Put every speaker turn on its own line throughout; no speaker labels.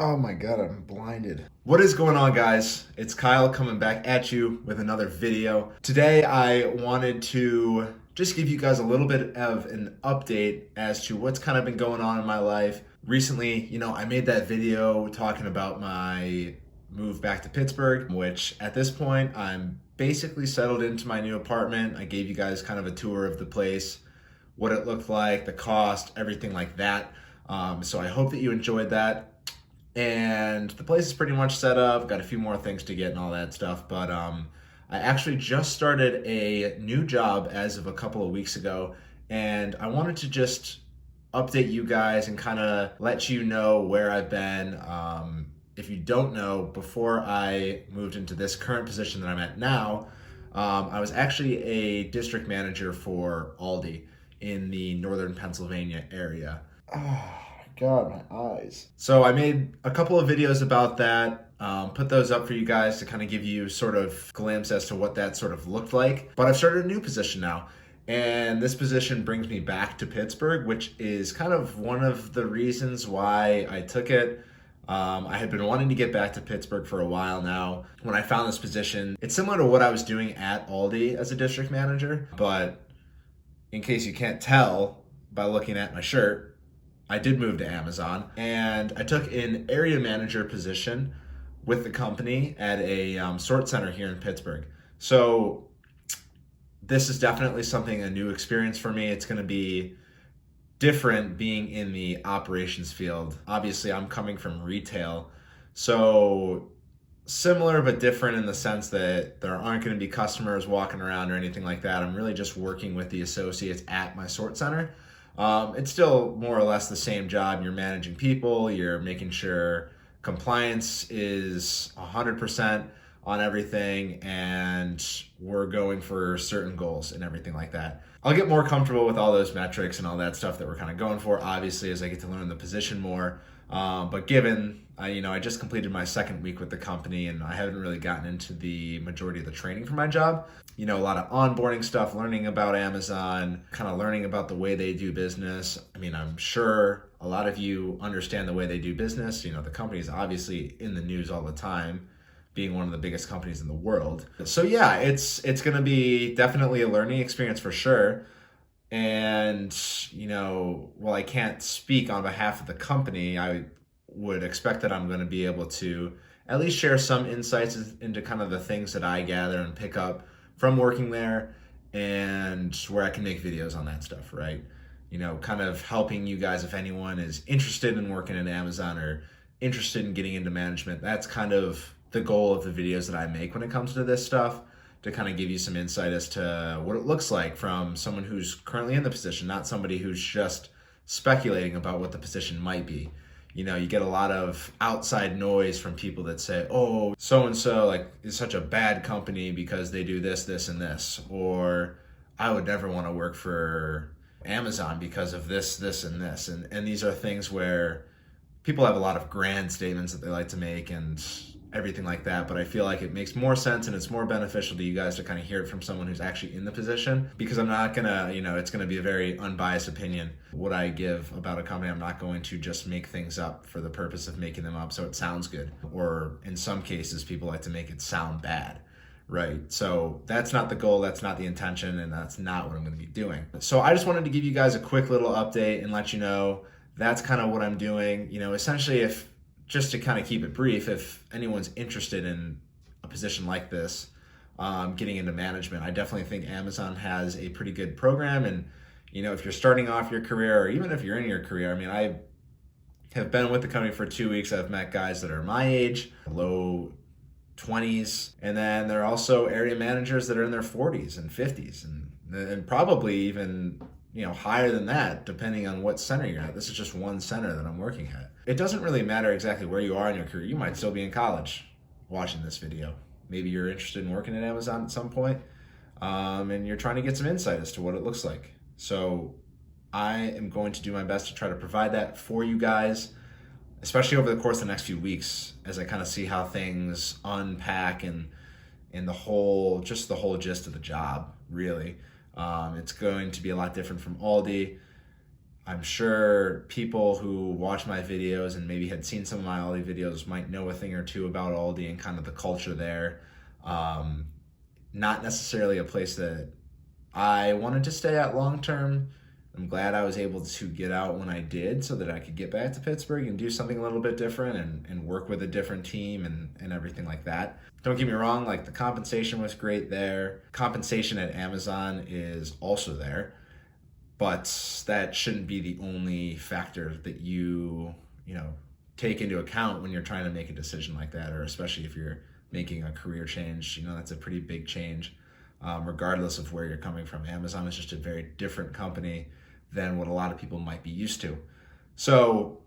Oh my god, I'm blinded. What is going on, guys? It's Kyle coming back at you with another video. Today, I wanted to just give you guys a little bit of an update as to what's kind of been going on in my life. Recently, I made that video talking about my move back to Pittsburgh, which at this point, I'm basically settled into my new apartment. I gave you guys kind of a tour of the place, what it looked like, the cost, everything like that. So I hope that you enjoyed that. And the place is pretty much set up. Got a few more things to get and all that stuff. But I actually just started a new job as of a couple of weeks ago. And I wanted to just update you guys and kind of let you know where I've been. If you don't know, before I moved into this current position that I'm at now, I was actually a district manager for Aldi in the northern Pennsylvania area. Oh, God, my eyes. So I made a couple of videos about that, put those up for you guys to kind of give you sort of glimpse as to what that sort of looked like. But I've started a new position now. And this position brings me back to Pittsburgh, which is kind of one of the reasons why I took it. I had been wanting to get back to Pittsburgh for a while now. When I found this position, it's similar to what I was doing at Aldi as a district manager. But in case you can't tell by looking at my shirt, I did move to Amazon, and I took an area manager position with the company at a sort center here in Pittsburgh. So this is definitely a new experience for me. It's going to be different being in the operations field. Obviously, I'm coming from retail, so similar but different in the sense that there aren't going to be customers walking around or anything like that. I'm really just working with the associates at my sort center. It's still more or less the same job. You're managing people, you're making sure compliance is 100% on everything, and we're going for certain goals and everything like that. I'll get more comfortable with all those metrics and all that stuff that we're kind of going for, obviously, as I get to learn the position more. But given, I just completed my second week with the company, and I haven't really gotten into the majority of the training for my job. A lot of onboarding stuff, learning about Amazon, kind of learning about the way they do business. I'm sure a lot of you understand the way they do business. The company is obviously in the news all the time, being one of the biggest companies in the world. So yeah, it's going to be definitely a learning experience for sure. And, while I can't speak on behalf of the company, I would expect that I'm going to be able to at least share some insights into kind of the things that I gather and pick up from working there, and where I can make videos on that stuff, right? Kind of helping you guys if anyone is interested in working at Amazon or interested in getting into management. That's kind of the goal of the videos that I make when it comes to this stuff, to kind of give you some insight as to what it looks like from someone who's currently in the position, not somebody who's just speculating about what the position might be. You get a lot of outside noise from people that say, oh, so-and-so is such a bad company because they do this, this, and this. Or I would never want to work for Amazon because of this, this, and this. And these are things where people have a lot of grand statements that they like to make and everything like that, but I feel like it makes more sense and it's more beneficial to you guys to kind of hear it from someone who's actually in the position, because I'm not gonna, it's gonna be a very unbiased opinion what I give about a company. I'm not going to just make things up for the purpose of making them up so it sounds good, or in some cases people like to make it sound bad, right? So that's not the goal, that's not the intention, and that's not what I'm going to be doing. So I just wanted to give you guys a quick little update and let you know that's kind of what I'm doing. Essentially, if just to kind of keep it brief, if anyone's interested in a position like this, getting into management, I definitely think Amazon has a pretty good program. And, if you're starting off your career, or even if you're in your career, I have been with the company for 2 weeks. I've met guys that are my age, low 20s, and then there are also area managers that are in their 40s and 50s, and probably even higher than that, depending on what center you're at. This is just one center that I'm working at. It doesn't really matter exactly where you are in your career. You might still be in college watching this video. Maybe you're interested in working at Amazon at some point, and you're trying to get some insight as to what it looks like. So I am going to do my best to try to provide that for you guys, especially over the course of the next few weeks, as I kind of see how things unpack and the whole gist of the job, really. It's going to be a lot different from Aldi. I'm sure people who watch my videos and maybe had seen some of my Aldi videos might know a thing or two about Aldi and kind of the culture there. Um, Not necessarily a place that I wanted to stay at long term. I'm glad I was able to get out when I did so that I could get back to Pittsburgh and do something a little bit different and work with a different team and everything like that. Don't get me wrong, like the compensation was great there. Compensation at Amazon is also there, but that shouldn't be the only factor that you know, take into account when you're trying to make a decision like that, or especially if you're making a career change. You know, that's a pretty big change. Regardless of where you're coming from, Amazon is just a very different company than what a lot of people might be used to. So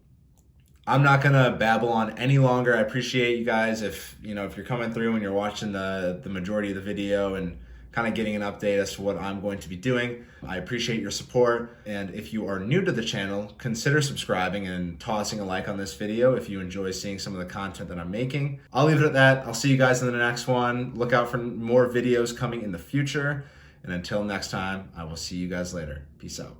I'm not gonna babble on any longer. I appreciate you guys if you're coming through and you're watching the majority of the video and kind of getting an update as to what I'm going to be doing. I appreciate your support, and if you are new to the channel, consider subscribing and tossing a like on this video if you enjoy seeing some of the content that I'm making. I'll leave it at that. I'll see you guys in the next one. Look out for more videos coming in the future, and until next time, I will see you guys later. Peace out.